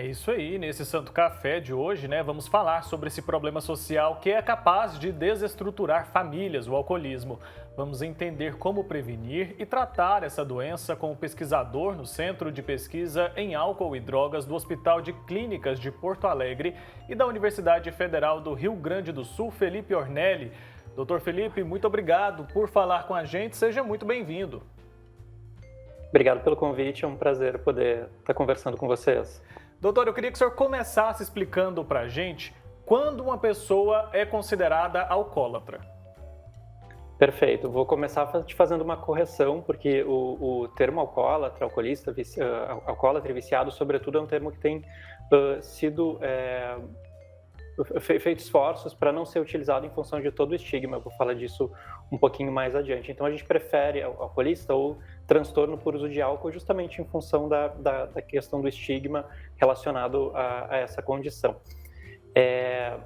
É isso aí, nesse Santo Café de hoje, né, vamos falar sobre esse problema social que é capaz de desestruturar famílias, o alcoolismo. Vamos entender como prevenir e tratar essa doença com o pesquisador no Centro de Pesquisa em Álcool e Drogas do Hospital de Clínicas de Porto Alegre e da Universidade Federal do Rio Grande do Sul, Felipe Ornelli. Doutor Felipe, muito obrigado por falar com a gente, seja muito bem-vindo. Obrigado pelo convite, é um prazer poder estar conversando com vocês. Doutor, eu queria que o senhor começasse explicando para a gente quando uma pessoa é considerada alcoólatra. Perfeito, vou começar te fazendo uma correção, porque o termo alcoólatra, alcoolista, alcoólatra e viciado, sobretudo, é um termo que tem sido feito esforços para não ser utilizado em função de todo o estigma. Eu vou falar disso um pouquinho mais adiante. Então, a gente prefere alcoolista ou transtorno por uso de álcool justamente em função da questão do estigma relacionado a essa condição.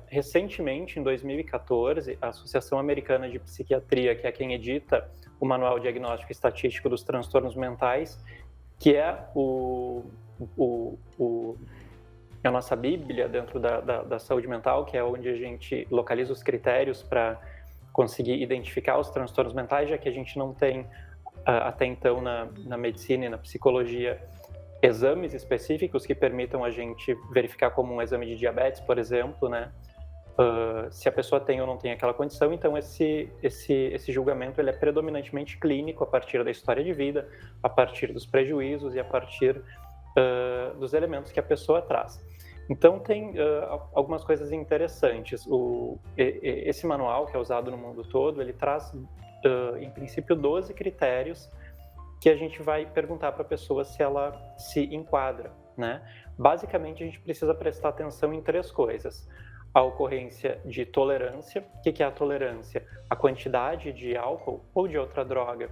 Recentemente, em 2014, a Associação Americana de Psiquiatria, que é quem edita o Manual Diagnóstico e Estatístico dos Transtornos Mentais, que é a nossa bíblia dentro da saúde mental, que é onde a gente localiza os critérios para conseguir identificar os transtornos mentais, já que a gente não tem, até então, na medicina e na psicologia, exames específicos que permitam a gente verificar como um exame de diabetes, por exemplo, né? Se a pessoa tem ou não tem aquela condição. Então esse julgamento ele é predominantemente clínico, a partir da história de vida, a partir dos prejuízos e a partir dos elementos que a pessoa traz. Então tem algumas coisas interessantes. Esse manual, que é usado no mundo todo, ele traz, em princípio, 12 critérios que a gente vai perguntar para a pessoa se ela se enquadra, né? Basicamente, a gente precisa prestar atenção em 3 coisas. A ocorrência de tolerância. O que é a tolerância? A quantidade de álcool ou de outra droga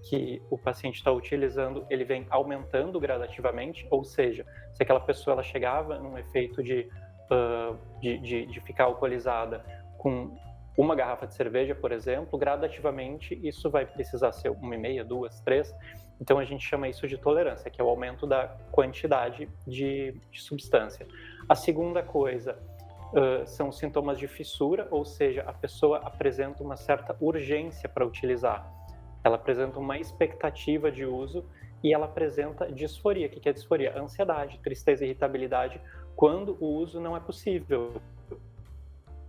que o paciente está utilizando, ele vem aumentando gradativamente, ou seja, se aquela pessoa ela chegava num efeito de ficar alcoolizada com uma garrafa de cerveja, por exemplo, gradativamente isso vai precisar ser 1,5, 2, 3. Então a gente chama isso de tolerância, que é o aumento da quantidade de substância. A segunda coisa são os sintomas de fissura, ou seja, a pessoa apresenta uma certa urgência para utilizar. Ela apresenta uma expectativa de uso e ela apresenta disforia. O que é disforia? Ansiedade, tristeza e irritabilidade quando o uso não é possível.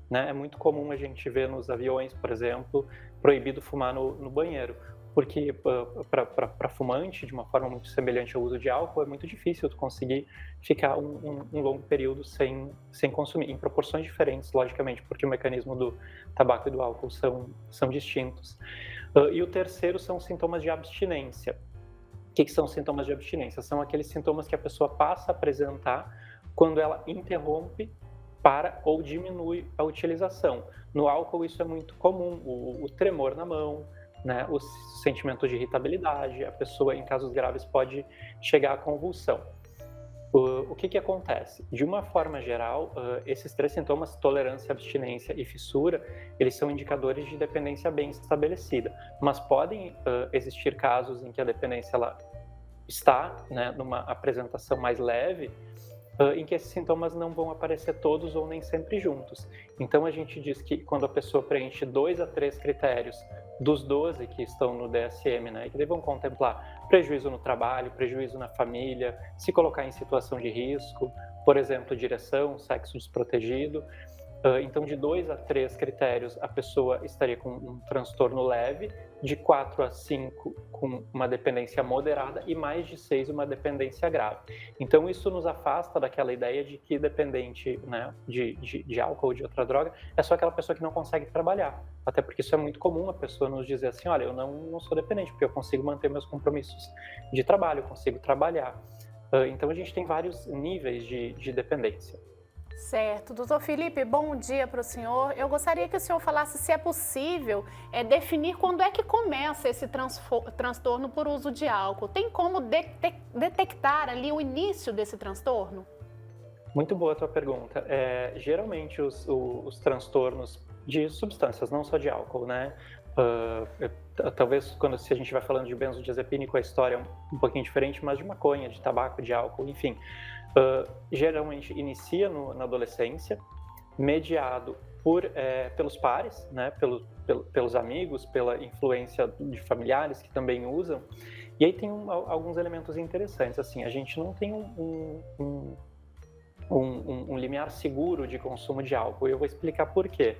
Né? É muito comum a gente ver nos aviões, por exemplo, proibido fumar no banheiro, porque para fumante, de uma forma muito semelhante ao uso de álcool, é muito difícil tu conseguir ficar um longo período sem consumir, em proporções diferentes, logicamente, porque o mecanismo do tabaco e do álcool são distintos. E o terceiro são sintomas de abstinência. O que são sintomas de abstinência? São aqueles sintomas que a pessoa passa a apresentar quando ela interrompe, para ou diminui a utilização. No álcool isso é muito comum, o tremor na mão, né, o sentimento de irritabilidade, a pessoa em casos graves pode chegar à convulsão. O que acontece? De uma forma geral, esses 3 sintomas, tolerância, abstinência e fissura, eles são indicadores de dependência bem estabelecida, mas podem existir casos em que a dependência ela está, né, numa apresentação mais leve, em que esses sintomas não vão aparecer todos ou nem sempre juntos. Então a gente diz que quando a pessoa preenche 2 a 3 critérios dos 12 que estão no DSM, né, que vão contemplar prejuízo no trabalho, prejuízo na família, se colocar em situação de risco, por exemplo, direção, sexo desprotegido. Então, de 2 a 3 critérios, a pessoa estaria com um transtorno leve, de 4 a 5 com uma dependência moderada e mais de 6 uma dependência grave. Então, isso nos afasta daquela ideia de que dependente, né, de álcool ou de outra droga é só aquela pessoa que não consegue trabalhar. Até porque isso é muito comum, a pessoa nos dizer assim, olha, eu não sou dependente, porque eu consigo manter meus compromissos de trabalho, eu consigo trabalhar. Então, a gente tem vários níveis de dependência. Certo. Doutor Felipe, bom dia para o senhor. Eu gostaria que o senhor falasse se é possível definir quando é que começa esse transtorno por uso de álcool. Tem como detectar ali o início desse transtorno? Muito boa a tua pergunta. Geralmente os transtornos de substâncias, não só de álcool, né? talvez se a gente vai falando de benzodiazepínico, a história é um pouquinho diferente, mas de maconha, de tabaco, de álcool, enfim. Geralmente inicia na adolescência, mediado pelos pares, né, pelos amigos, pela influência de familiares que também usam. E aí tem alguns elementos interessantes, assim, a gente não tem um limiar seguro de consumo de álcool, e eu vou explicar por quê.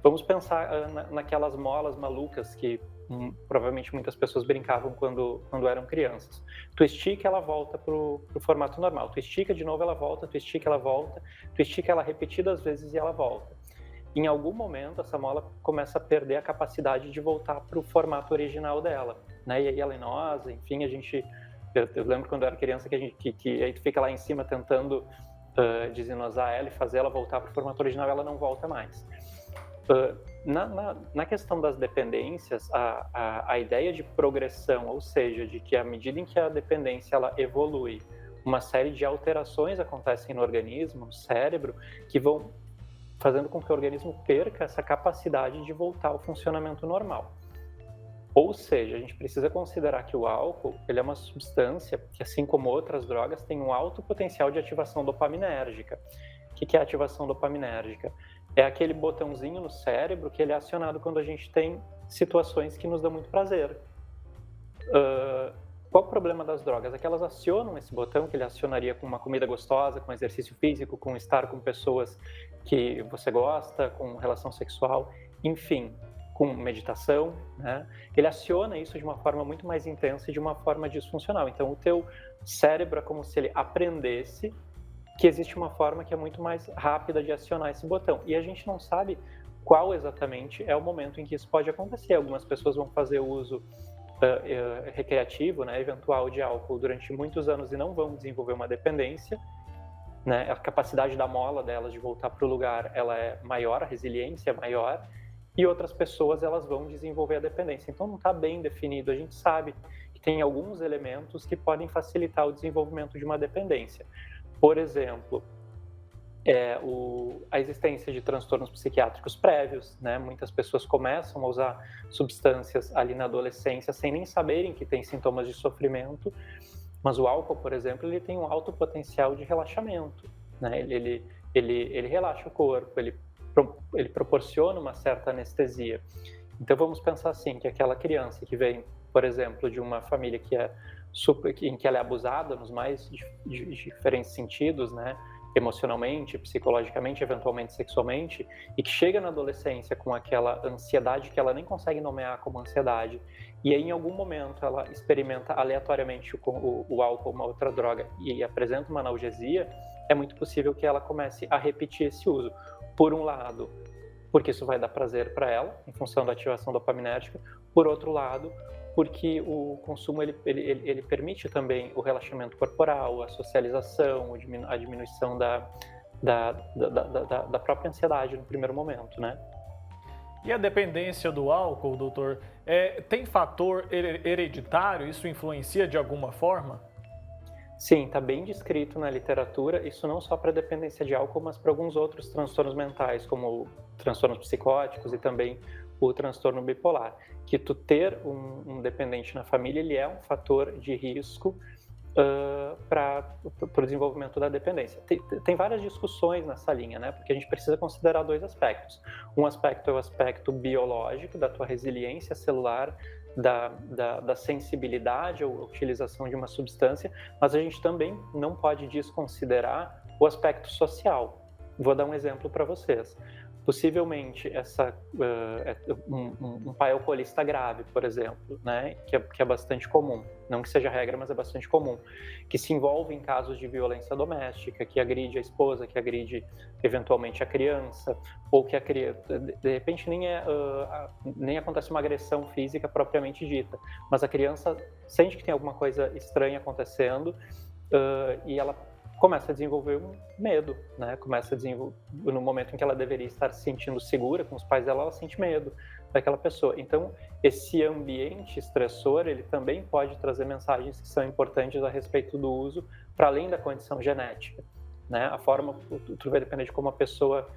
Vamos pensar naquelas molas malucas que provavelmente muitas pessoas brincavam quando eram crianças. Tu estica, ela volta pro formato normal. Tu estica de novo, ela volta. Tu estica, ela volta. Tu estica ela repetidas vezes e ela volta. Em algum momento, essa mola começa a perder a capacidade de voltar pro formato original dela, né? E aí ela é enosa, enfim, eu lembro quando eu era criança que aí tu fica lá em cima tentando desenosar ela e fazer ela voltar pro formato original, ela não volta mais. Na questão das dependências, a ideia de progressão, ou seja, de que à medida em que a dependência ela evolui, uma série de alterações acontecem no organismo, no cérebro, que vão fazendo com que o organismo perca essa capacidade de voltar ao funcionamento normal. Ou seja, a gente precisa considerar que o álcool ele é uma substância que, assim como outras drogas, tem um alto potencial de ativação dopaminérgica. O que é a ativação dopaminérgica? É aquele botãozinho no cérebro que ele é acionado quando a gente tem situações que nos dão muito prazer. Qual o problema das drogas? É que elas acionam esse botão que ele acionaria com uma comida gostosa, com exercício físico, com estar com pessoas que você gosta, com relação sexual, enfim, com meditação, né? Ele aciona isso de uma forma muito mais intensa e de uma forma disfuncional. Então, o teu cérebro é como se ele aprendesse que existe uma forma que é muito mais rápida de acionar esse botão. E a gente não sabe qual exatamente é o momento em que isso pode acontecer. Algumas pessoas vão fazer uso recreativo, né, eventual de álcool durante muitos anos e não vão desenvolver uma dependência, né? A capacidade da mola delas de voltar para o lugar, ela é maior, a resiliência é maior, e outras pessoas elas vão desenvolver a dependência. Então não está bem definido. A gente sabe que tem alguns elementos que podem facilitar o desenvolvimento de uma dependência. Por exemplo, a existência de transtornos psiquiátricos prévios, né? Muitas pessoas começam a usar substâncias ali na adolescência sem nem saberem que tem sintomas de sofrimento, mas o álcool, por exemplo, ele tem um alto potencial de relaxamento, né? Ele relaxa o corpo, ele proporciona uma certa anestesia. Então vamos pensar assim, que aquela criança que vem, por exemplo, de uma família em que ela é abusada nos mais diferentes sentidos, né? Emocionalmente, psicologicamente, eventualmente sexualmente, e que chega na adolescência com aquela ansiedade que ela nem consegue nomear como ansiedade, e aí em algum momento ela experimenta aleatoriamente o álcool, uma outra droga, e apresenta uma analgesia, é muito possível que ela comece a repetir esse uso. Por um lado, porque isso vai dar prazer para ela, em função da ativação dopaminérgica. Por outro lado, porque o consumo ele permite também o relaxamento corporal, a socialização, a diminuição da própria ansiedade no primeiro momento, né? E a dependência do álcool, doutor, tem fator hereditário? Isso influencia de alguma forma? Sim, está bem descrito na literatura, isso não só para dependência de álcool, mas para alguns outros transtornos mentais, como transtornos psicóticos e também o transtorno bipolar. Que tu ter um dependente na família, ele é um fator de risco para o desenvolvimento da dependência. Tem várias discussões nessa linha, né? Porque a gente precisa considerar dois aspectos. Um aspecto é o aspecto biológico, da tua resiliência celular, da sensibilidade à utilização de uma substância, mas a gente também não pode desconsiderar o aspecto social. Vou dar um exemplo para vocês. Possivelmente um pai alcoolista grave, por exemplo, né, que é bastante comum, não que seja regra, mas é bastante comum, que se envolve em casos de violência doméstica, que agride a esposa, que agride eventualmente a criança, ou que a criança, de repente nem acontece uma agressão física propriamente dita, mas a criança sente que tem alguma coisa estranha acontecendo e ela começa a desenvolver um medo, né? Começa a desenvolver, no momento em que ela deveria estar se sentindo segura com os pais dela, ela sente medo daquela pessoa. Então, esse ambiente estressor, ele também pode trazer mensagens que são importantes a respeito do uso, para além da condição genética, né? A forma, tudo vai depender de como a pessoa,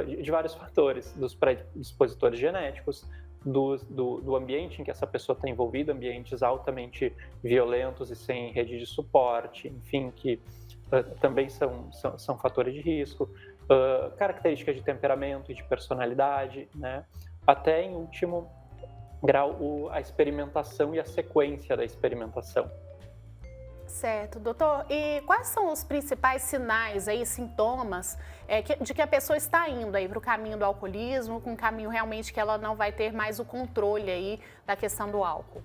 de vários fatores, dos predispositores genéticos, do ambiente em que essa pessoa está envolvida, ambientes altamente violentos e sem rede de suporte, enfim, que também são fatores de risco, características de temperamento e de personalidade, né? Até, em último grau, a experimentação e a sequência da experimentação. Certo, doutor. E quais são os principais sinais aí, sintomas, de que a pessoa está indo aí para o caminho do alcoolismo, com um caminho realmente que ela não vai ter mais o controle aí da questão do álcool?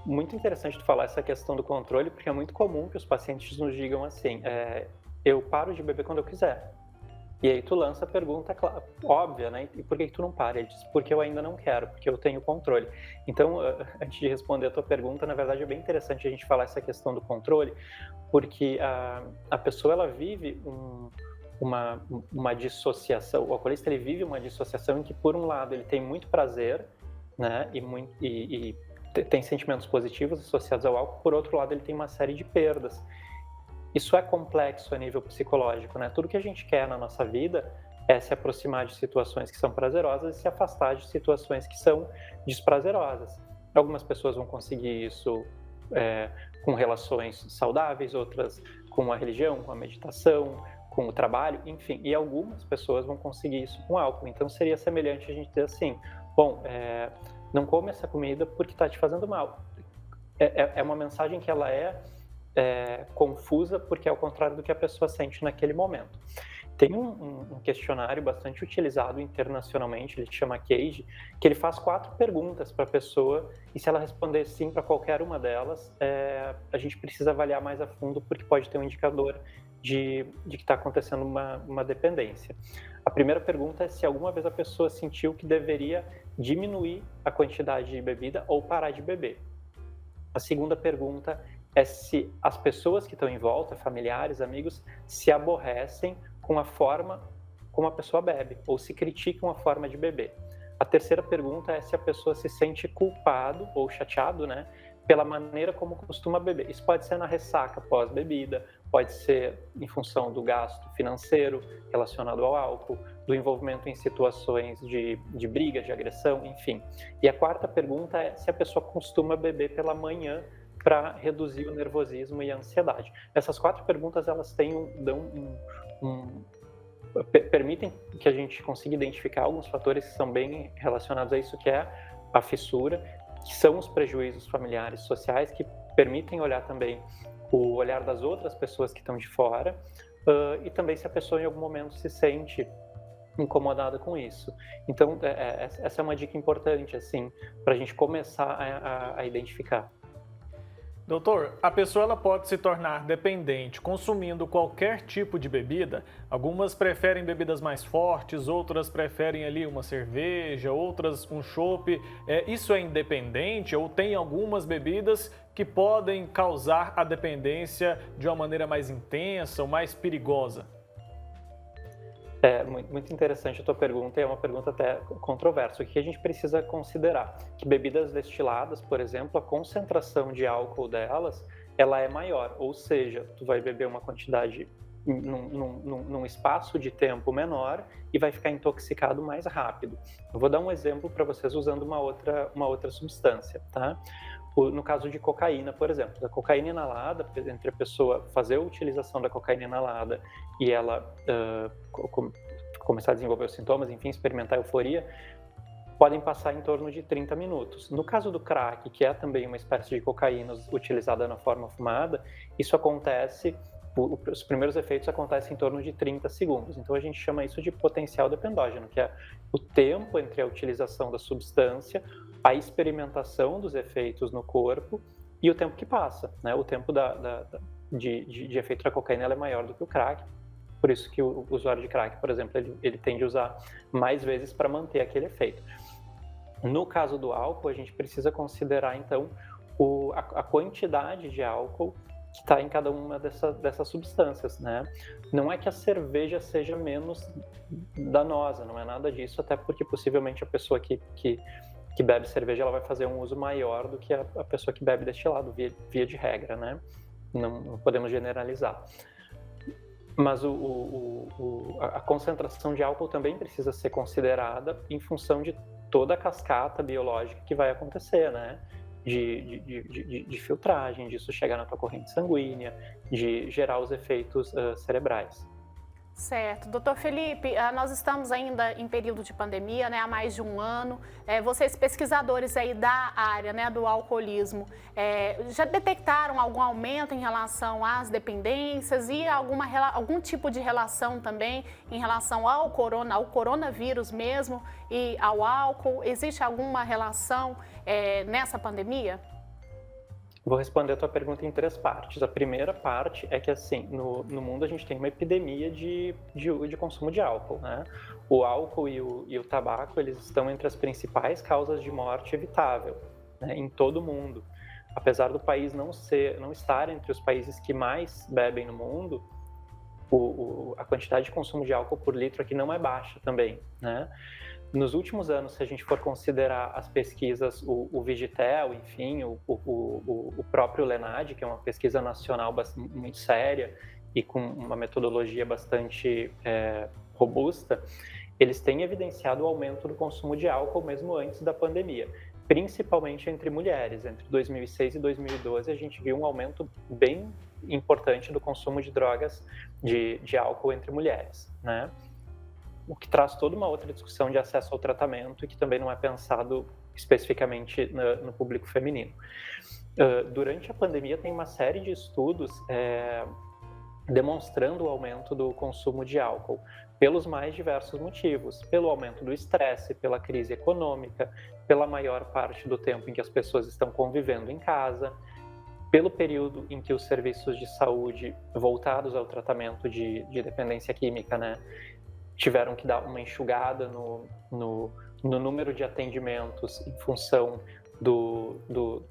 Muito interessante tu falar essa questão do controle, porque é muito comum que os pacientes nos digam assim, eu paro de beber quando eu quiser. E aí tu lança a pergunta óbvia, né? E por que tu não para? Ele diz, porque eu ainda não quero, porque eu tenho controle. Então, antes de responder a tua pergunta, na verdade é bem interessante a gente falar essa questão do controle, porque a pessoa, ela vive uma dissociação, o alcoolista, ele vive uma dissociação em que, por um lado, ele tem muito prazer, né? E tem sentimentos positivos associados ao álcool, por outro lado, ele tem uma série de perdas. Isso é complexo a nível psicológico, né? Tudo que a gente quer na nossa vida é se aproximar de situações que são prazerosas e se afastar de situações que são desprazerosas. Algumas pessoas vão conseguir isso com relações saudáveis, outras com a religião, com a meditação, com o trabalho, enfim. E algumas pessoas vão conseguir isso com álcool. Então seria semelhante a gente dizer assim, bom, não come essa comida porque está te fazendo mal. É uma mensagem que ela é confusa, porque é o contrário do que a pessoa sente naquele momento. Tem um questionário bastante utilizado internacionalmente, ele se chama CAGE, que ele faz 4 perguntas para a pessoa, e se ela responder sim para qualquer uma delas, a gente precisa avaliar mais a fundo, porque pode ter um indicador de que está acontecendo uma dependência. A primeira pergunta é se alguma vez a pessoa sentiu que deveria diminuir a quantidade de bebida ou parar de beber. A segunda pergunta é se as pessoas que estão em volta, familiares, amigos, se aborrecem com a forma como a pessoa bebe, ou se criticam a forma de beber. A terceira pergunta é se a pessoa se sente culpado ou chateado, né, pela maneira como costuma beber. Isso pode ser na ressaca pós-bebida, pode ser em função do gasto financeiro relacionado ao álcool, do envolvimento em situações de briga, de agressão, enfim. E a quarta pergunta é se a pessoa costuma beber pela manhã, para reduzir o nervosismo e a ansiedade. Essas 4 perguntas, elas permitem que a gente consiga identificar alguns fatores que são bem relacionados a isso, que é a fissura, que são os prejuízos familiares sociais, que permitem olhar também o olhar das outras pessoas que estão de fora, e também se a pessoa em algum momento se sente incomodada com isso. Então, essa é uma dica importante, assim, para a gente começar a identificar. Doutor, a pessoa ela pode se tornar dependente consumindo qualquer tipo de bebida? Algumas preferem bebidas mais fortes, outras preferem ali uma cerveja, outras um chopp. Isso é independente ou tem algumas bebidas que podem causar a dependência de uma maneira mais intensa ou mais perigosa? Muito interessante a tua pergunta, e é uma pergunta até controversa. O que a gente precisa considerar? Que bebidas destiladas, por exemplo, a concentração de álcool delas, ela é maior, ou seja, tu vai beber uma quantidade num espaço de tempo menor e vai ficar intoxicado mais rápido. Eu vou dar um exemplo para vocês usando uma outra substância, tá? No caso de cocaína, por exemplo, a cocaína inalada, entre a pessoa fazer a utilização da cocaína inalada e ela começar a desenvolver os sintomas, enfim, experimentar euforia, podem passar em torno de 30 minutos. No caso do crack, que é também uma espécie de cocaína utilizada na forma fumada, isso acontece, os primeiros efeitos acontecem em torno de 30 segundos. Então a gente chama isso de potencial dependógeno, que é o tempo entre a utilização da substância, a experimentação dos efeitos no corpo e o tempo que passa, né? O tempo de efeito da cocaína é maior do que o crack, por isso que o usuário de crack, por exemplo, ele tende a usar mais vezes para manter aquele efeito. No caso do álcool, a gente precisa considerar, então, a quantidade de álcool que está em cada uma dessas substâncias, né? Não é que a cerveja seja menos danosa, não é nada disso, até porque possivelmente a pessoa que bebe cerveja, ela vai fazer um uso maior do que a pessoa que bebe destilado, via de regra, né? Não podemos generalizar. Mas a concentração de álcool também precisa ser considerada em função de toda a cascata biológica que vai acontecer, né? De filtragem, disso chegar na tua corrente sanguínea, de gerar os efeitos cerebrais. Certo. Doutor Felipe, nós estamos ainda em período de pandemia, né, há mais de um ano. Vocês pesquisadores aí da área, né, do alcoolismo, já detectaram algum aumento em relação às dependências e algum tipo de relação também em relação ao coronavírus mesmo e ao álcool? Existe alguma relação nessa pandemia? Vou responder a tua pergunta em 3 partes. A primeira parte é que, assim, no mundo a gente tem uma epidemia de consumo de álcool, né? O álcool e o tabaco, eles estão entre as principais causas de morte evitável, né, em todo o mundo. Apesar do país não estar entre os países que mais bebem no mundo, a quantidade de consumo de álcool por litro aqui não é baixa também, né? Nos últimos anos, se a gente for considerar as pesquisas, o Vigitel, enfim, o próprio Lenad, que é uma pesquisa nacional muito séria e com uma metodologia bastante robusta, eles têm evidenciado o aumento do consumo de álcool mesmo antes da pandemia, principalmente entre mulheres. Entre 2006 e 2012, a gente viu um aumento bem importante do consumo de drogas, de álcool entre mulheres, né? O que traz toda uma outra discussão de acesso ao tratamento e que também não é pensado especificamente no público feminino. Durante a pandemia tem uma série de estudos demonstrando o aumento do consumo de álcool pelos mais diversos motivos, pelo aumento do estresse, pela crise econômica, pela maior parte do tempo em que as pessoas estão convivendo em casa, pelo período em que os serviços de saúde voltados ao tratamento de dependência química, né, tiveram que dar uma enxugada no número de atendimentos em função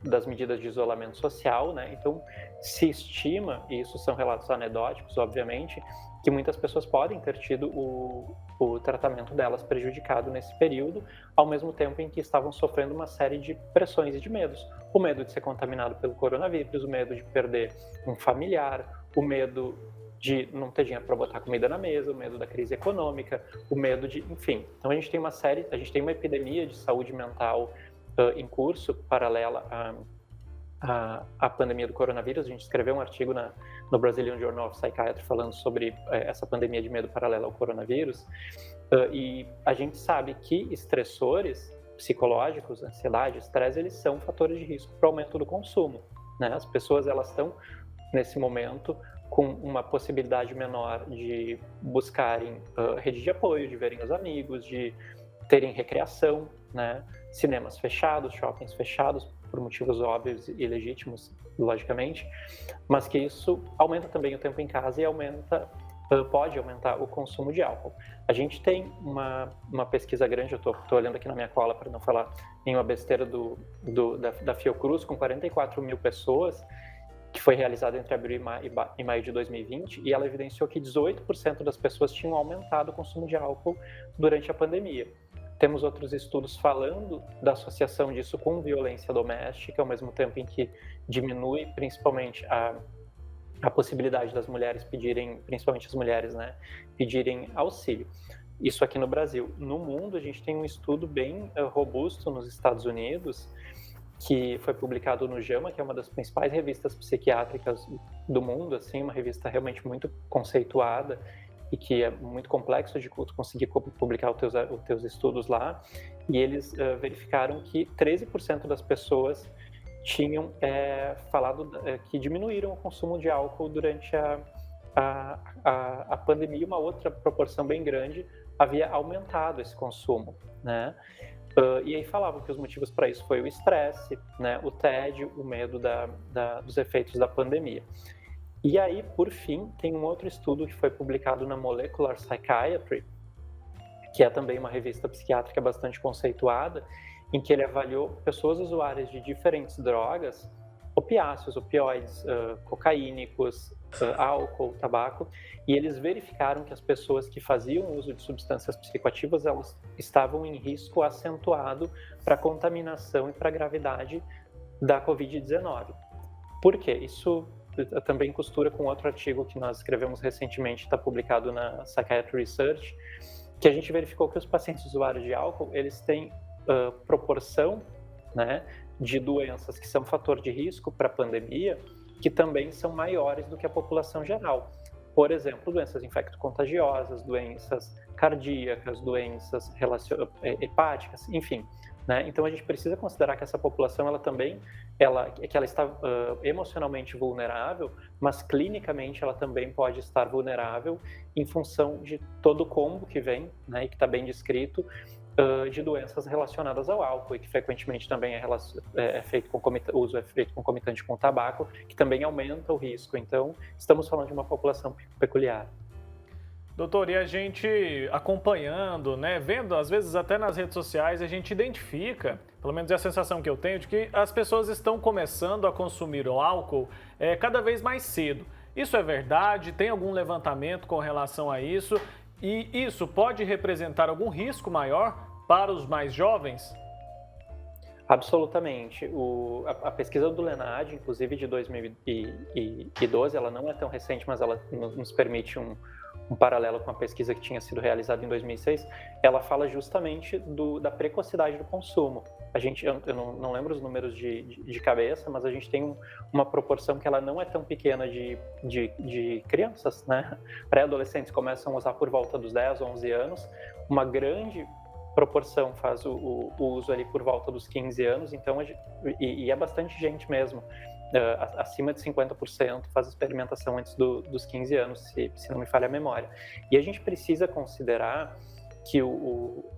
das medidas de isolamento social, né? Então, se estima, e isso são relatos anedóticos, obviamente, que muitas pessoas podem ter tido o tratamento delas prejudicado nesse período, ao mesmo tempo em que estavam sofrendo uma série de pressões e de medos. O medo de ser contaminado pelo coronavírus, o medo de perder um familiar, o medo de não ter dinheiro para botar comida na mesa, o medo da crise econômica, o medo de, enfim. Então a gente tem uma epidemia de saúde mental em curso, paralela à pandemia do coronavírus. A gente escreveu um artigo no Brazilian Journal of Psychiatry falando sobre essa pandemia de medo paralela ao coronavírus. E a gente sabe que estressores psicológicos, ansiedade, estresse, eles são fatores de risco para o aumento do consumo, né? As pessoas, elas estão, nesse momento, com uma possibilidade menor de buscarem rede de apoio, de verem os amigos, de terem recreação, né? Cinemas fechados, shoppings fechados, por motivos óbvios e legítimos, logicamente, mas que isso aumenta também o tempo em casa e pode aumentar o consumo de álcool. A gente tem uma pesquisa grande, eu estou olhando aqui na minha cola para não falar nenhuma besteira, da Fiocruz, com 44 mil pessoas, que foi realizada entre abril e maio de 2020, e ela evidenciou que 18% das pessoas tinham aumentado o consumo de álcool durante a pandemia. Temos outros estudos falando da associação disso com violência doméstica, ao mesmo tempo em que diminui principalmente a possibilidade das mulheres pedirem, principalmente as mulheres, né, pedirem auxílio. Isso aqui no Brasil. No mundo, a gente tem um estudo bem robusto nos Estados Unidos, que foi publicado no JAMA, que é uma das principais revistas psiquiátricas do mundo, assim, uma revista realmente muito conceituada e que é muito complexo de conseguir publicar os teus estudos lá. E eles verificaram que 13% das pessoas tinham falado que diminuíram o consumo de álcool durante a pandemia. Uma outra proporção bem grande havia aumentado esse consumo, né? E aí falavam que os motivos para isso foi o estresse, né, o tédio, o medo dos efeitos da pandemia. E aí, por fim, tem um outro estudo que foi publicado na Molecular Psychiatry, que é também uma revista psiquiátrica bastante conceituada, em que ele avaliou pessoas usuárias de diferentes drogas, opiáceos, opioides, cocaínicos, álcool, tabaco, e eles verificaram que as pessoas que faziam uso de substâncias psicoativas, elas estavam em risco acentuado para contaminação e para gravidade da Covid-19. Por quê? Isso também costura com outro artigo que nós escrevemos recentemente, está publicado na Psychiatry Research, que a gente verificou que os pacientes usuários de álcool, eles têm proporção, né, de doenças que são fator de risco para a pandemia, que também são maiores do que a população geral. Por exemplo, doenças infecto-contagiosas, doenças cardíacas, doenças hepáticas, enfim. Né? Então a gente precisa considerar que essa população ela está emocionalmente vulnerável, mas clinicamente ela também pode estar vulnerável em função de todo o combo que vem, né, e que está bem descrito, de doenças relacionadas ao álcool, e que frequentemente também o uso é feito concomitante com o tabaco, que também aumenta o risco. Então, estamos falando de uma população peculiar. Doutor, e a gente acompanhando, né, vendo, às vezes até nas redes sociais, a gente identifica, pelo menos é a sensação que eu tenho, de que as pessoas estão começando a consumir o álcool cada vez mais cedo. Isso é verdade? Tem algum levantamento com relação a isso? E isso pode representar algum risco maior para os mais jovens? Absolutamente. A pesquisa do Lenad, inclusive de 2012, ela não é tão recente, mas ela nos permite um paralelo com a pesquisa que tinha sido realizada em 2006, ela fala justamente da precocidade do consumo. Eu não lembro os números de cabeça, mas a gente tem uma proporção que ela não é tão pequena de crianças, né? Pré-adolescentes começam a usar por volta dos 10, 11 anos, uma grande proporção faz o uso ali por volta dos 15 anos, então, e é bastante gente mesmo. Acima de 50% faz experimentação antes dos 15 anos, se não me falha a memória. E a gente precisa considerar que o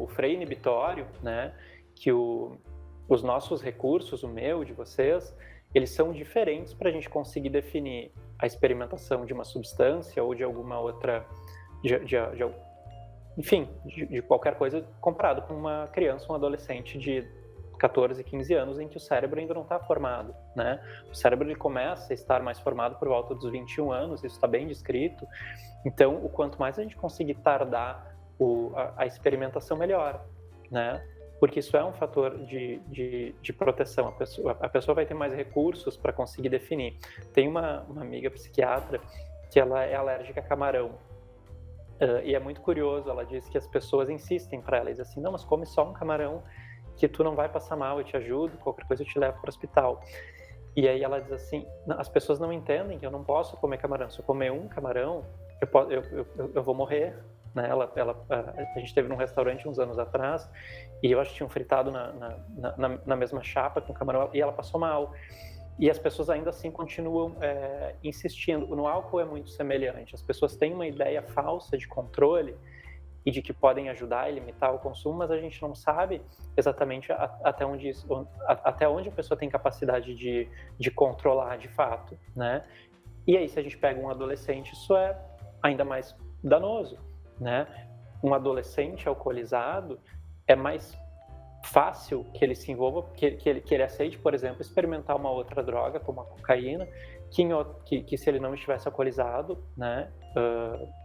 freio inibitório, né, que os nossos recursos, o meu, de vocês, eles são diferentes para a gente conseguir definir a experimentação de uma substância ou de alguma outra, enfim, de qualquer coisa comparado com uma criança, um adolescente de 14, 15 anos, em que o cérebro ainda não está formado, né? O cérebro ele começa a estar mais formado por volta dos 21 anos, isso está bem descrito. Então, o quanto mais a gente conseguir tardar a experimentação, melhor, né? Porque isso é um fator de proteção. A pessoa vai ter mais recursos para conseguir definir. Tem uma amiga psiquiatra que ela é alérgica a camarão. E é muito curioso, ela diz que as pessoas insistem para ela, dizem assim, não, mas come só um camarão que tu não vai passar mal, eu te ajudo, qualquer coisa eu te levo para o hospital. E aí ela diz assim, as pessoas não entendem que eu não posso comer camarão, se eu comer um camarão, eu vou morrer. Né? A gente esteve num restaurante uns anos atrás e eu acho que tinham fritado na mesma chapa com camarão e ela passou mal. E as pessoas ainda assim continuam insistindo. No álcool é muito semelhante. As pessoas têm uma ideia falsa de controle e de que podem ajudar a limitar o consumo, mas a gente não sabe exatamente até onde a pessoa tem capacidade de controlar de fato, né? E aí, se a gente pega um adolescente, isso é ainda mais danoso, né? Um adolescente alcoolizado é mais fácil que ele se envolva, que ele aceite, por exemplo, experimentar uma outra droga, como a cocaína, que se ele não estivesse alcoolizado, né,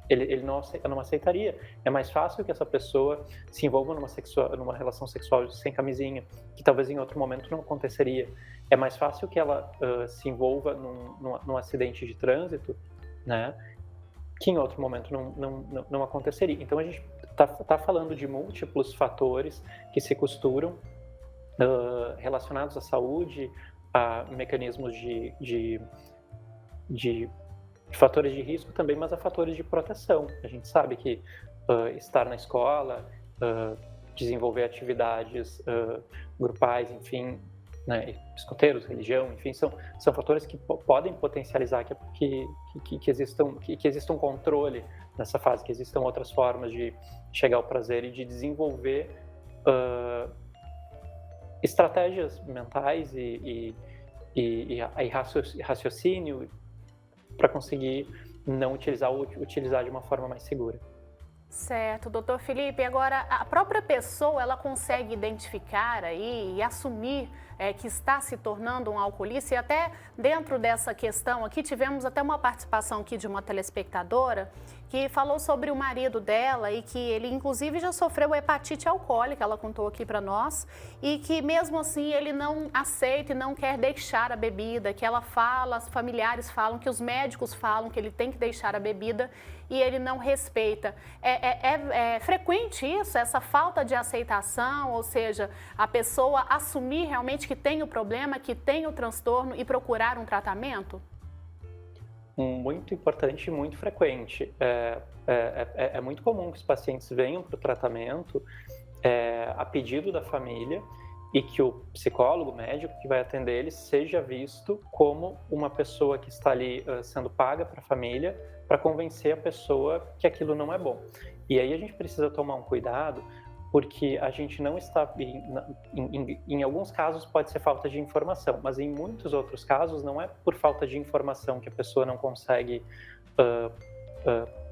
ele não aceitaria. É mais fácil que essa pessoa se envolva numa relação sexual sem camisinha, que talvez em outro momento não aconteceria. É mais fácil que ela se envolva num acidente de trânsito, né, que em outro momento não aconteceria. Então a gente está falando de múltiplos fatores que se costuram relacionados à saúde, a mecanismos de fatores de risco também, mas a fatores de proteção. A gente sabe que estar na escola, desenvolver atividades grupais, enfim, né, escoteiros, religião, enfim, são fatores que podem potencializar que exista um controle nessa fase, que existam outras formas de chegar ao prazer e de desenvolver estratégias mentais e raciocínio para conseguir não utilizar ou utilizar de uma forma mais segura. Certo, doutor Felipe. Agora, a própria pessoa, ela consegue identificar aí e assumir que está se tornando um alcoolista? E até dentro dessa questão aqui, tivemos até uma participação aqui de uma telespectadora que falou sobre o marido dela e que ele inclusive já sofreu hepatite alcoólica, ela contou aqui para nós, e que mesmo assim ele não aceita e não quer deixar a bebida, que ela fala, os familiares falam, que os médicos falam que ele tem que deixar a bebida e ele não respeita. É frequente isso, essa falta de aceitação, ou seja, a pessoa assumir realmente que tem o problema, que tem o transtorno e procurar um tratamento? Muito importante e muito frequente. É muito comum que os pacientes venham para o tratamento a pedido da família e que o psicólogo, o médico que vai atender eles, seja visto como uma pessoa que está ali sendo paga para a família para convencer a pessoa que aquilo não é bom. E aí a gente precisa tomar um cuidado, porque a gente não está... Em alguns casos pode ser falta de informação, mas em muitos outros casos não é por falta de informação que a pessoa não consegue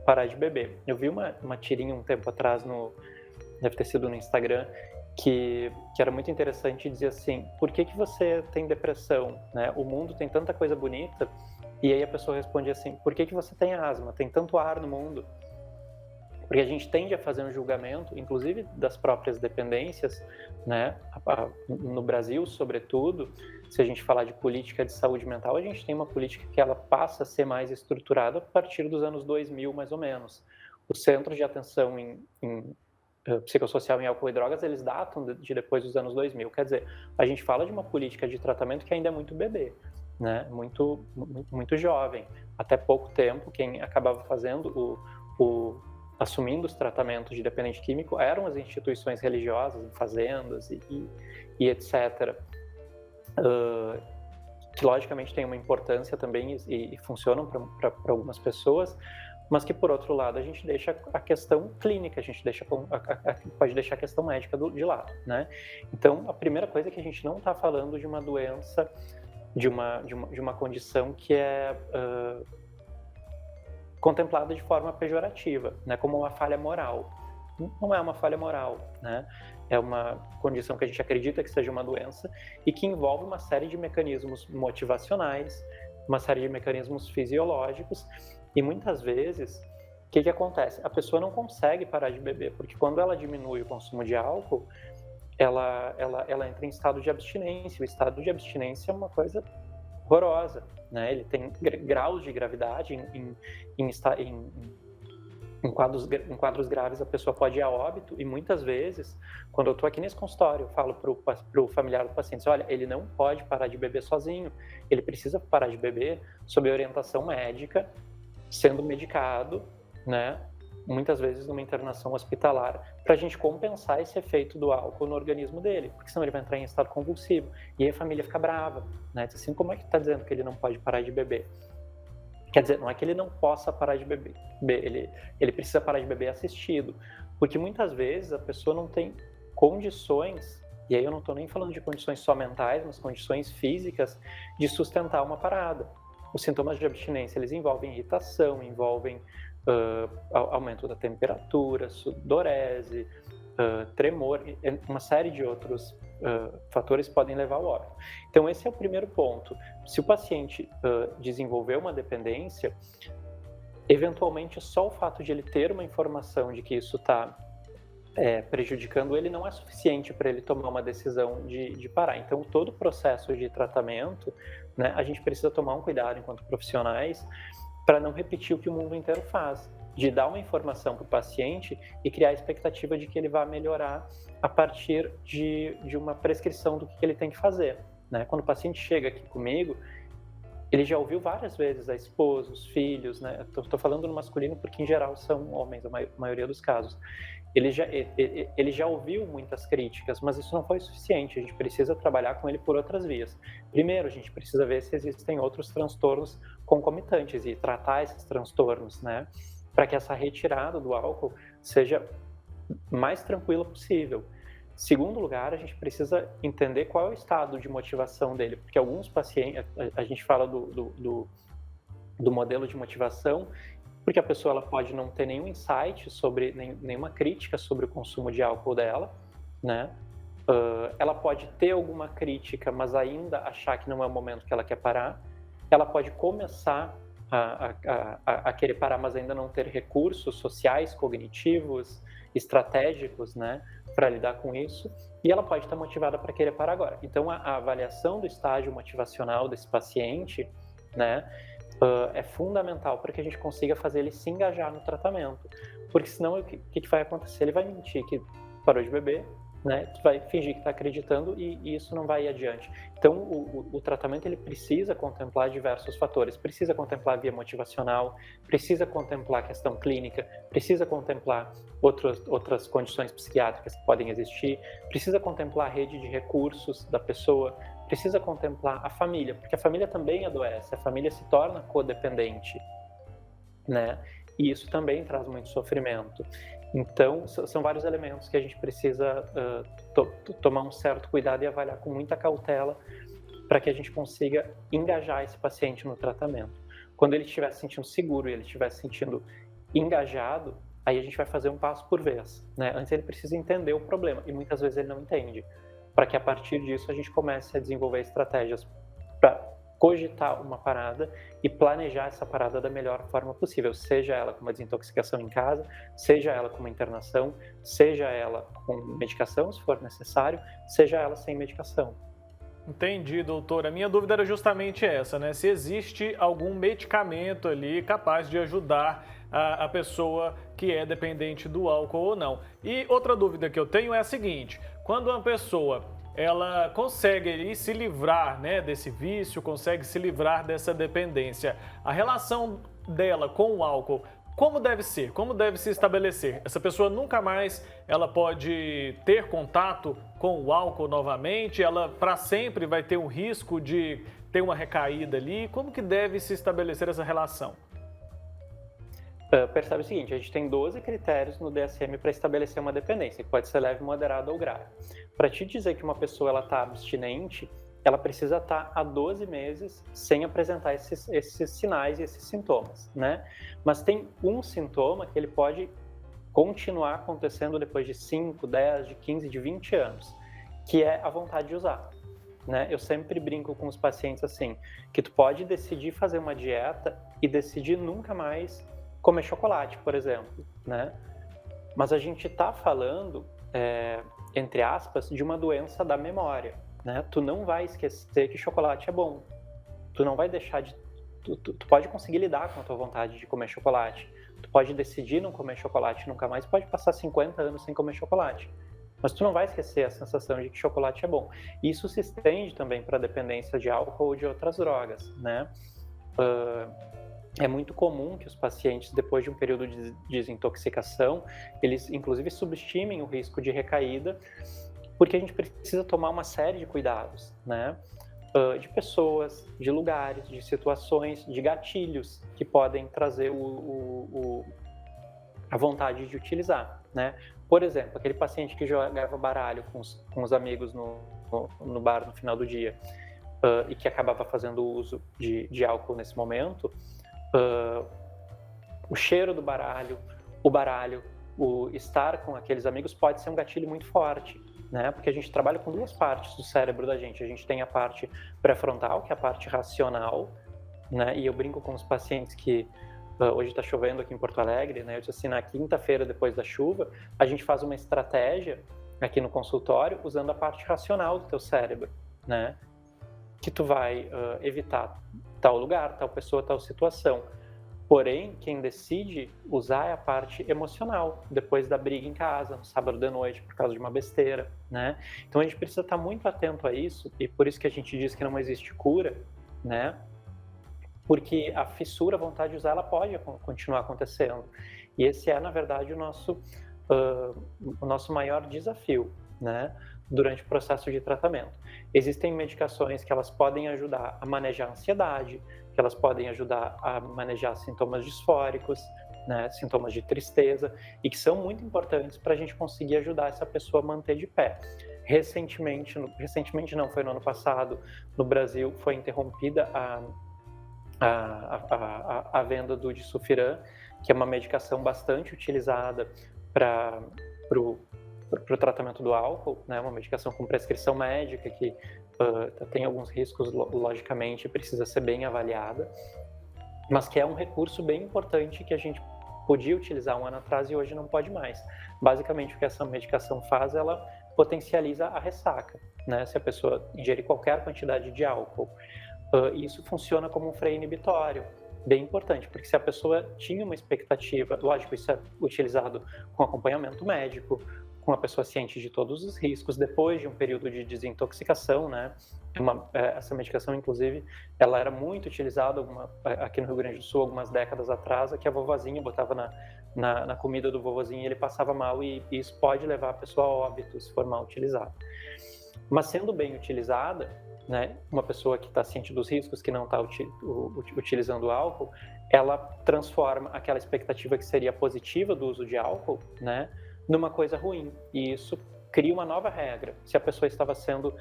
parar de beber. Eu vi uma tirinha um tempo atrás, deve ter sido no Instagram, que era muito interessante e dizia assim: por que você tem depressão? Né? O mundo tem tanta coisa bonita. E aí a pessoa responde assim: por que você tem asma? Tem tanto ar no mundo. Porque a gente tende a fazer um julgamento, inclusive das próprias dependências, né? No Brasil, sobretudo, se a gente falar de política de saúde mental, a gente tem uma política que ela passa a ser mais estruturada a partir dos anos 2000, mais ou menos. Os centros de atenção em psicossocial em álcool e drogas, eles datam de depois dos anos 2000. Quer dizer, a gente fala de uma política de tratamento que ainda é muito bebê, né? Muito jovem. Até pouco tempo, quem acabava fazendo assumindo os tratamentos de dependente químico eram as instituições religiosas, em fazendas e etc. Que logicamente tem uma importância também e funcionam para algumas pessoas, mas que por outro lado a gente deixa a questão clínica, a gente pode deixar a questão médica de lado, né? Então a primeira coisa é que a gente não está falando de uma doença, de uma condição que é contemplada de forma pejorativa, né, como uma falha moral. Não é uma falha moral, né? É uma condição que a gente acredita que seja uma doença e que envolve uma série de mecanismos motivacionais, uma série de mecanismos fisiológicos, e muitas vezes, o que acontece? A pessoa não consegue parar de beber, porque quando ela diminui o consumo de álcool, ela entra em estado de abstinência. O estado de abstinência é uma coisa horrorosa, né? Ele tem graus de gravidade, em quadros graves a pessoa pode ir a óbito, e muitas vezes, quando eu estou aqui nesse consultório, eu falo para o familiar do paciente: olha, ele não pode parar de beber sozinho, ele precisa parar de beber sob orientação médica, sendo medicado, né? Muitas vezes numa internação hospitalar, para a gente compensar esse efeito do álcool no organismo dele, porque senão ele vai entrar em estado convulsivo, e aí a família fica brava, né? Diz assim: como é que está dizendo que ele não pode parar de beber? Quer dizer, não é que ele não possa parar de beber, ele precisa parar de beber assistido, porque muitas vezes a pessoa não tem condições, e aí eu não estou nem falando de condições só mentais, mas condições físicas, de sustentar uma parada. Os sintomas de abstinência, eles envolvem irritação, envolvem aumento da temperatura, sudorese, tremor, uma série de outros fatores podem levar ao óbito. Então esse é o primeiro ponto. Se o paciente desenvolver uma dependência, eventualmente só o fato de ele ter uma informação de que isso está prejudicando ele não é suficiente para ele tomar uma decisão de parar. Então todo o processo de tratamento, né, a gente precisa tomar um cuidado enquanto profissionais para não repetir o que o mundo inteiro faz, de dar uma informação para o paciente e criar a expectativa de que ele vai melhorar a partir de uma prescrição do que ele tem que fazer, né? Quando o paciente chega aqui comigo, ele já ouviu várias vezes a esposa, os filhos, né? Estou falando no masculino porque em geral são homens, a maioria dos casos. Ele já ouviu muitas críticas, mas isso não foi suficiente. A gente precisa trabalhar com ele por outras vias. Primeiro, a gente precisa ver se existem outros transtornos concomitantes e tratar esses transtornos, né? Para que essa retirada do álcool seja mais tranquila possível. Segundo lugar, a gente precisa entender qual é o estado de motivação dele, porque alguns pacientes, a gente fala do modelo de motivação, porque a pessoa ela pode não ter nenhum insight sobre, nenhuma crítica sobre o consumo de álcool dela, né? Ela pode ter alguma crítica, mas ainda achar que não é o momento que ela quer parar. Ela pode começar a querer parar, mas ainda não ter recursos sociais, cognitivos, estratégicos, né, para lidar com isso, e ela pode estar motivada para querer parar agora. Então, a avaliação do estágio motivacional desse paciente, né, é fundamental para que a gente consiga fazer ele se engajar no tratamento, porque senão o que vai acontecer? Ele vai mentir que parou de beber, né, vai fingir que está acreditando e isso não vai ir adiante. Então, o tratamento ele precisa contemplar diversos fatores, precisa contemplar a via motivacional, precisa contemplar a questão clínica, precisa contemplar outras condições psiquiátricas que podem existir, precisa contemplar a rede de recursos da pessoa, precisa contemplar a família, porque a família também adoece, a família se torna codependente, né? E isso também traz muito sofrimento. Então, são vários elementos que a gente precisa tomar um certo cuidado e avaliar com muita cautela para que a gente consiga engajar esse paciente no tratamento. Quando ele estiver se sentindo seguro e ele estiver se sentindo engajado, aí a gente vai fazer um passo por vez, né? Antes ele precisa entender o problema e muitas vezes ele não entende, para que a partir disso a gente comece a desenvolver estratégias para cogitar uma parada e planejar essa parada da melhor forma possível, seja ela com uma desintoxicação em casa, seja ela com uma internação, seja ela com medicação, se for necessário, seja ela sem medicação. Entendi, doutor. A minha dúvida era justamente essa, né? Se existe algum medicamento ali capaz de ajudar a pessoa que é dependente do álcool ou não. E outra dúvida que eu tenho é a seguinte: quando uma pessoa ela consegue ali se livrar, né, desse vício, consegue se livrar dessa dependência, a relação dela com o álcool, como deve ser? Como deve se estabelecer? Essa pessoa nunca mais ela pode ter contato com o álcool novamente? Ela para sempre vai ter um risco de ter uma recaída ali? Como que deve se estabelecer essa relação? Percebe o seguinte, a gente tem 12 critérios no DSM para estabelecer uma dependência, que pode ser leve, moderada ou grave. Para te dizer que uma pessoa está abstinente, ela precisa estar há 12 meses sem apresentar esses sinais e esses sintomas, né? Mas tem um sintoma que ele pode continuar acontecendo depois de 5, 10, de 15, de 20 anos, que é a vontade de usar, né? Eu sempre brinco com os pacientes assim, que tu pode decidir fazer uma dieta e decidir nunca mais comer chocolate, por exemplo, né? Mas a gente está falando, entre aspas, de uma doença da memória, né? Tu não vai esquecer que chocolate é bom. Tu não vai deixar de... Tu pode conseguir lidar com a tua vontade de comer chocolate. Tu pode decidir não comer chocolate nunca mais. Pode passar 50 anos sem comer chocolate. Mas tu não vai esquecer a sensação de que chocolate é bom. Isso se estende também para a dependência de álcool ou de outras drogas, né? É muito comum que os pacientes, depois de um período de desintoxicação, eles inclusive subestimem o risco de recaída, porque a gente precisa tomar uma série de cuidados, né? De pessoas, de lugares, de situações, de gatilhos que podem trazer a vontade de utilizar, né? Por exemplo, aquele paciente que jogava baralho com os amigos no bar no final do dia e que acabava fazendo uso de álcool nesse momento, o cheiro do baralho, o estar com aqueles amigos pode ser um gatilho muito forte, né? Porque a gente trabalha com duas partes do cérebro da gente. A gente tem a parte pré-frontal, que é a parte racional, né? E eu brinco com os pacientes que hoje está chovendo aqui em Porto Alegre, né? Eu disse assim, na quinta-feira depois da chuva, a gente faz uma estratégia aqui no consultório usando a parte racional do teu cérebro, né? Que tu vai evitar tal lugar, tal pessoa, tal situação. Porém, quem decide usar é a parte emocional, depois da briga em casa, no sábado de noite, por causa de uma besteira, né? Então a gente precisa estar muito atento a isso, e por isso que a gente diz que não existe cura, né? Porque a fissura, a vontade de usar, ela pode continuar acontecendo. E esse é, na verdade, o nosso maior desafio, né? Durante o processo de tratamento. Existem medicações que elas podem ajudar a manejar a ansiedade, que elas podem ajudar a manejar sintomas disfóricos, né, sintomas de tristeza, e que são muito importantes para a gente conseguir ajudar essa pessoa a manter de pé. Recentemente não, foi no ano passado, no Brasil foi interrompida a venda do Disulfiram, que é uma medicação bastante utilizada para o tratamento do álcool, né, uma medicação com prescrição médica que tem alguns riscos, logicamente, precisa ser bem avaliada. mas que é um recurso bem importante que a gente podia utilizar um ano atrás e hoje não pode mais. Basicamente, o que essa medicação faz, ela potencializa a ressaca, né? Se a pessoa ingerir qualquer quantidade de álcool, isso funciona como um freio inibitório, bem importante, porque se a pessoa tinha uma expectativa, lógico, isso é utilizado com acompanhamento médico, com a pessoa ciente de todos os riscos, depois de um período de desintoxicação, né? Essa medicação, inclusive, ela era muito utilizada aqui no Rio Grande do Sul, algumas décadas atrás, que a vovozinha botava na comida do vovozinho e ele passava mal, e isso pode levar a pessoa a óbito se for mal utilizada. Mas sendo bem utilizada, né, uma pessoa que está ciente dos riscos, que não está utilizando álcool, ela transforma aquela expectativa que seria positiva do uso de álcool, né, numa coisa ruim. E isso cria uma nova regra. Se a pessoa estava sendo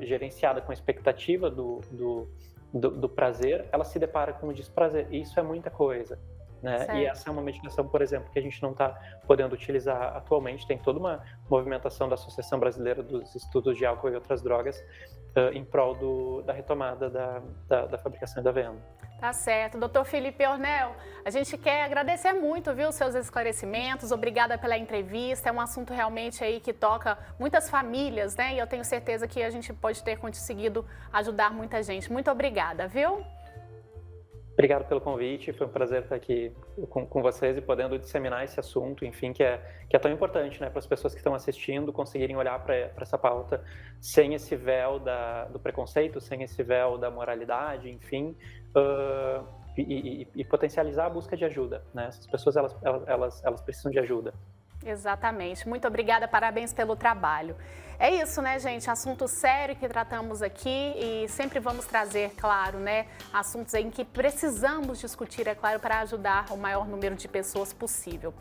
gerenciada com a expectativa do prazer, ela se depara com o desprazer. E isso é muita coisa, né? E essa é uma medicação, por exemplo, que a gente não está podendo utilizar atualmente. Tem toda uma movimentação da Associação Brasileira dos Estudos de Álcool e Outras Drogas em prol da retomada da fabricação e da venda. Tá certo. Dr. Felipe Ornel, a gente quer agradecer muito, viu, os seus esclarecimentos. Obrigada pela entrevista. É um assunto realmente aí que toca muitas famílias, né? E eu tenho certeza que a gente pode ter conseguido ajudar muita gente. Muito obrigada, viu? Obrigado pelo convite, foi um prazer estar aqui com vocês e podendo disseminar esse assunto, enfim, que é tão importante, né, para as pessoas que estão assistindo conseguirem olhar para essa pauta sem esse véu do preconceito, sem esse véu da moralidade, enfim, e potencializar a busca de ajuda, né? Essas pessoas, elas precisam de ajuda. Exatamente. Muito obrigada, parabéns pelo trabalho. É isso, né, gente? Assunto sério que tratamos aqui e sempre vamos trazer, claro, né, assuntos em que precisamos discutir, é claro, para ajudar o maior número de pessoas possível.